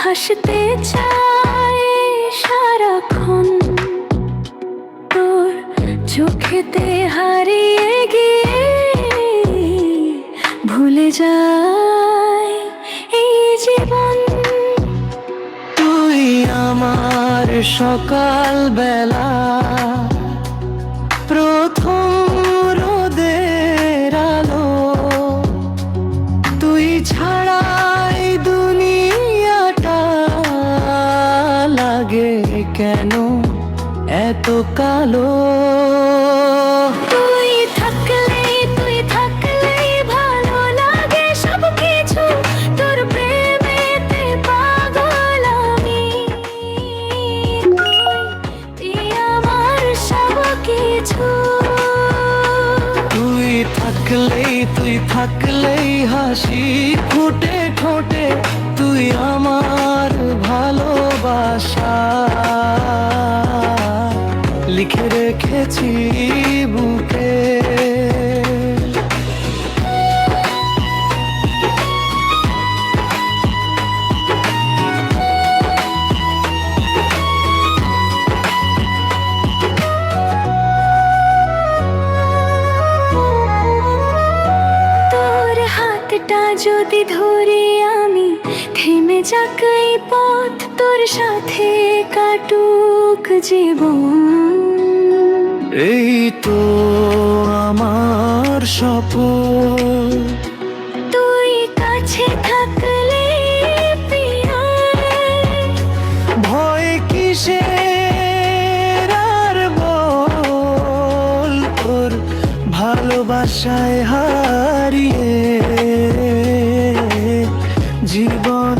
হাসতে চাই সারাক্ষণ, তোর চোখেতে হারিয়ে গিয়ে ভুলে যায় এই জীবন। তুই আমার সকাল বেলা, প্রথম রোদের আলো। তুই ছাড়াই দুনিয়াটা লাগে কেন এত কালো। তুই থাকলেই ভালো লাগে সব কিছু, তোর প্রেমেতে পাগল আমি। তুই আমার সব কিছু। তুই থাকলেই হাসি ফুটে ঠোঁটে, তুই আমার ভালোবাসা লিখে রেখেছি বুকে। তোর হাতটা যদি ধরি আমি, থেমে যাক এই পথ, তোর সাথে কাটুক জীবন। এই তো আমার স্বপ্ন, তুই কাছে থাকলে প্রিয়া, ভয় কিসের আর বল, তোর ভালোবাসায় হারিয়ে জীবন